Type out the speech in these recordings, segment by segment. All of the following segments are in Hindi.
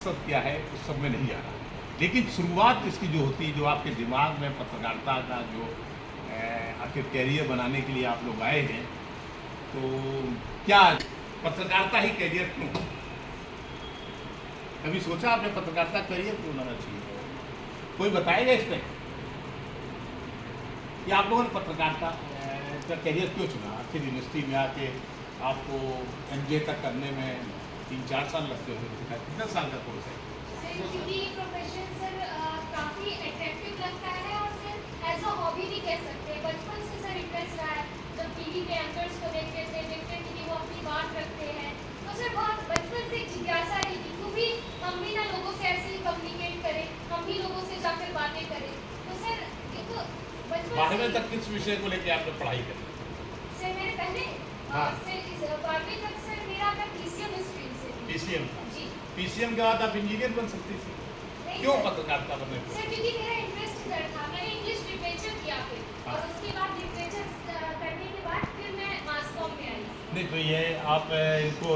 सब क्या है उस सब में नहीं जा रहा, लेकिन शुरुआत इसकी जो होती है, जो आपके दिमाग में पत्रकारिता का जो आपके कैरियर बनाने के लिए आप लोग आए हैं, तो क्या पत्रकारिता ही कैरियर क्यों? कभी सोचा आपने पत्रकारिता कैरियर क्यों होना चाहिए? कोई बताएगा इस पर कि आप लोगों ने पत्रकारिता का कैरियर क्यों चुना? आखिर यूनिवर्सिटी में आके आपको MJ तक करने में 3-4 साल लगते हो, कितना साल का कोर्स है? क्योंकि ये प्रोफेशन सर काफ़ी अट्रैक्टिव लगता है और सर एज अ हॉबी भी कह सकते हैं। बचपन से सर इंटरेस्ट रहा है, जब टीवी पे एंकर्स को देखते थे कि वो अपनी बात रखते हैं, तो सर बहुत बचपन से जिज्ञासा रही थी क्योंकि हम भी ना लोगों से ऐसे ही कम्युनिकेट करें, हम भी लोगों से जाकर बातें करें। तो सर एक बचपन 12वीं तक किस विषय को लेकर आपने पढ़ाई करी? सर मैंने पहले हाँ। 12वीं तक सर मेरा मैं PCM स्ट्रीम से थी। PCM था। जी PCM के बाद आप इंजीनियर बन सकती थी, नहीं क्यों सर। पत्रकारिता बनने को? सर क्योंकि मेरा इंटरेस्ट इधर था, मैंने इंग्लिश लिटरेचर किया फिर, हाँ। और उसके बाद लिटरेचर करने के बाद फिर मैं मास कॉम में आई। नहीं तो ये आप इनको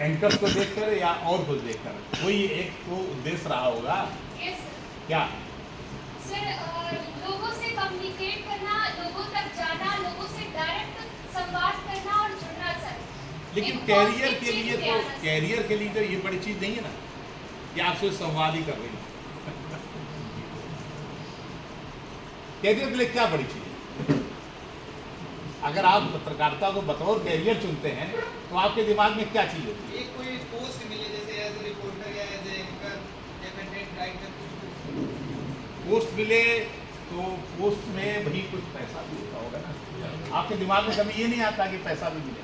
एंकर्स को देखकर या और कुछ देखकर कोई एक तो उद्देश्य रहा होगा यस सर। क्या? सर लोगों से कम्युनिकेट करना, लोगों तक जाना, लोगों से डायरेक्ट संवाद करना और जुड़ना सर। लेकिन एक कैरियर positive के लिए change तो ले आना, सर। कैरियर के लिए तो ये बड़ी चीज नहीं है ना कि आपसे संवाद ही कर रही है। कैरियर के लिए क्या बड़ी चीज है? अगर आप पत्रकारिता को बतौर कैरियर चुनते हैं तो आपके दिमाग में क्या चीज होती है? एक कोई पोस्ट मिले जैसे एज ए रिपोर्टर या एज ए एंकर या कंटेंट राइटर कुछ। पोस्ट मिले तो पोस्ट में वही कुछ पैसा भी होता होगा ना। आपके दिमाग में कभी ये नहीं आता कि पैसा भी मिले,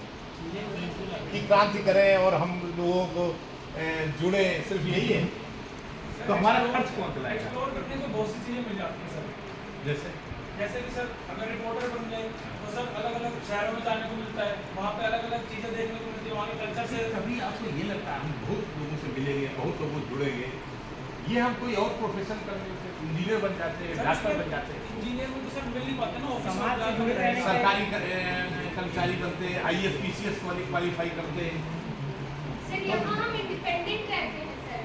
कि क्रांति करें और हम लोगों को जुड़े, सिर्फ यही है? तो हमारा खर्च कौन चलाएगा? एक्सप्लोर करने को बहुत सी चीज़ें मिल जाती हैं सर। जैसे कि सर अगर रिपोर्टर बन गए तो सर अलग अलग शहरों में जाने को मिलता है, वहाँ पे अलग अलग चीज़ें देखने को मिलती है, वहाँ के कल्चर से। कभी आपको ये लगता है हम बहुत लोगों से मिलेंगे, बहुत लोगों से जुड़ेंगे, ये हम कोई और प्रोफेशन करने से इंजीनियर बन जाते हैं, डॉक्टर बन जाते हैं, इंजीनियर में तो सर मिल नहीं पाते ना, समाज से जुड़े रहने का सरकारी कर्मचारी बनते हैं, IAS PCS क्वालिफाई करते हैं। सर यहाँ हम इंडिपेंडेंट रहते हैं सर।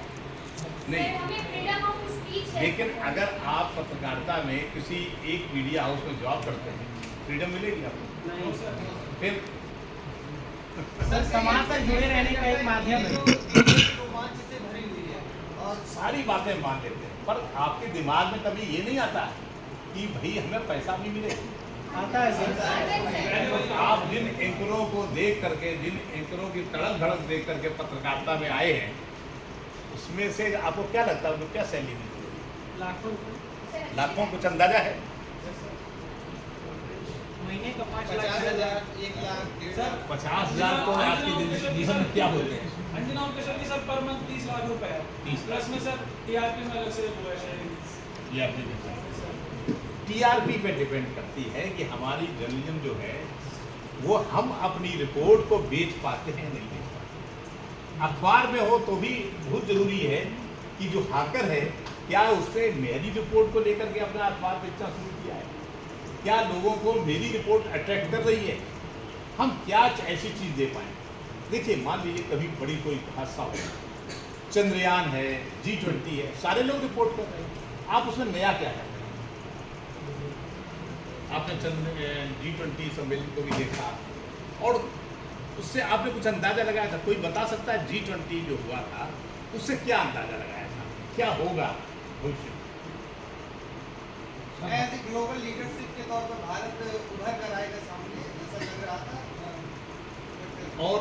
नहीं। सर हमें फ्रीडम ऑफ स्पीच है। लेकिन अगर आप पत्रकारिता में किसी एक मीडिया हाउस में जॉब करते हैं, फ्रीडम मिलेगी आपको? नहीं सर। फिर सर समाज से जुड़े रहने का एक माध्यम है। रोमांच से भरी हुई है और सारी बातें मान लेते हैं, पर आपके दिमाग में कभी ये नहीं आता कि भाई हमें पैसा भी मिले। आता है सर। आप जिन एंकरों को देख करके, जिन एंकरों की तड़क भड़क देख करके पत्रकारिता में आए हैं, उसमें से आपको क्या लगता है उनको क्या सैलरी मिलती है? लाखों रुपए लाखों कुछ अंदाजा है? महीने का 5 लाख 50,000 1 लाख 1.5 लाख 50,000 तो आज के जीवन में क्या होते हैं? अंजना के सर की सर पर मंथ 30 लाख रुपए है, 30 प्लस में सर TRP में अलग से वो है शेयरिंग। ये आपने TRP पे डिपेंड करती है कि हमारी जर्नलिज्म जो है वो हम अपनी रिपोर्ट को बेच पाते हैं नहीं बेच पाते। अखबार में हो तो भी बहुत जरूरी है कि जो हाकर है क्या उसने मेरी रिपोर्ट को लेकर के अपना अखबार बेचना शुरू किया है, क्या लोगों को मेरी रिपोर्ट अट्रैक्ट कर रही है, हम क्या ऐसी चीज़ दे पाए। देखिए मान लीजिए कभी बड़ी कोई हादसा हो, चंद्रयान है, G20 है, सारे लोग रिपोर्ट कर रहे हैं, आप उसमें नया क्या है? आपने G20 सम्मेलन को भी देखा और उससे आपने कुछ अंदाजा लगाया था? कोई बता सकता है G20 जो हुआ था उससे क्या अंदाजा लगाया था, क्या होगा भविष्य? एज ए ग्लोबल लीडरशिप के तौर पर भारत उभर कर आएगा सामने, ऐसा लग रहा था। और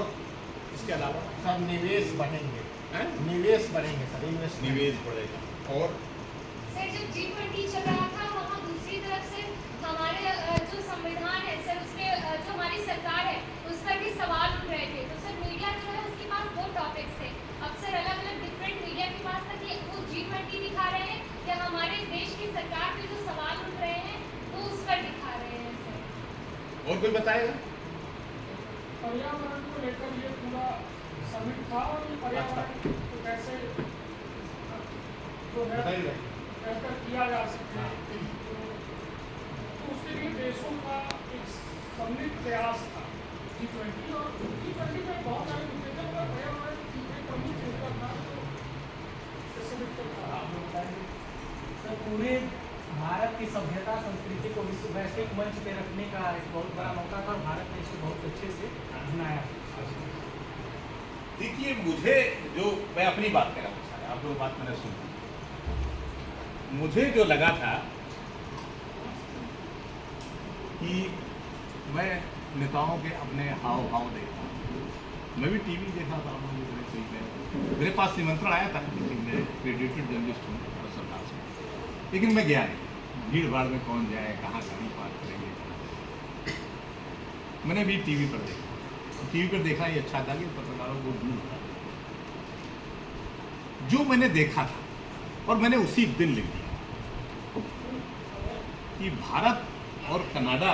इसके अलावा सर निवेश बढ़ेंगे, हैं? निवेश बढ़ेंगे सर, इन्वेस्टमेंट। निवेश बढ़ेगा। और सर जब G20 चल रहा था वहाँ दूसरी तरफ से हमारे जो संविधान है सर, उसमें जो हमारी सरकार है उस पर भी सवाल उठ रहे थे। तो सर मीडिया जो है उसके पास दो टॉपिक्स थे, अक्सर अलग अलग डिफरेंट मीडिया के पास था कि वो G20 दिखा रहे हैं या हमारे देश की सरकार पे जो सवाल उठ रहे हैं वो उस पर दिखा रहे हैं सर। और कोई बताएगा? पर्यावरण को लेकर ये पूरा समिट था और ये पर्यावरण को कैसे जो है बताइए। बेहतर किया जा सके, तो उसके लिए देशों का एक सम्मिलित प्रयास था G20। और G20 में बहुत सारे मुद्दे थे, पर पर्यावरण एक प्रमुख मुद्दा था। तो पूरे भारत की सभ्यता संस्कृति को विश्व वैश्विक मंच पे रखने का एक बहुत बड़ा मौका था और भारत ने इसको बहुत अच्छे से अपनाया। देखिए, मुझे जो, मैं अपनी बात कर रहा हूँ सर, आप लोग बात मैंने सुनी, मुझे जो लगा था कि मैं नेताओं के अपने हाव भाव देखा, मैं भी टीवी देखा था, मेरे पास निमंत्रण आया था कि मैं क्रेडिटेड जर्नलिस्ट हूँ सरकार से, लेकिन मैं गया नहीं। भीड़ भाड़ में कौन जाए, कहाँ गाड़ी पार्क करेंगे। मैंने भी टीवी पर देखा, टीवी पर देखा ये अच्छा था कि पत्रकारों को दूर था। जो मैंने देखा था और मैंने उसी दिन लिख दिया कि भारत और कनाडा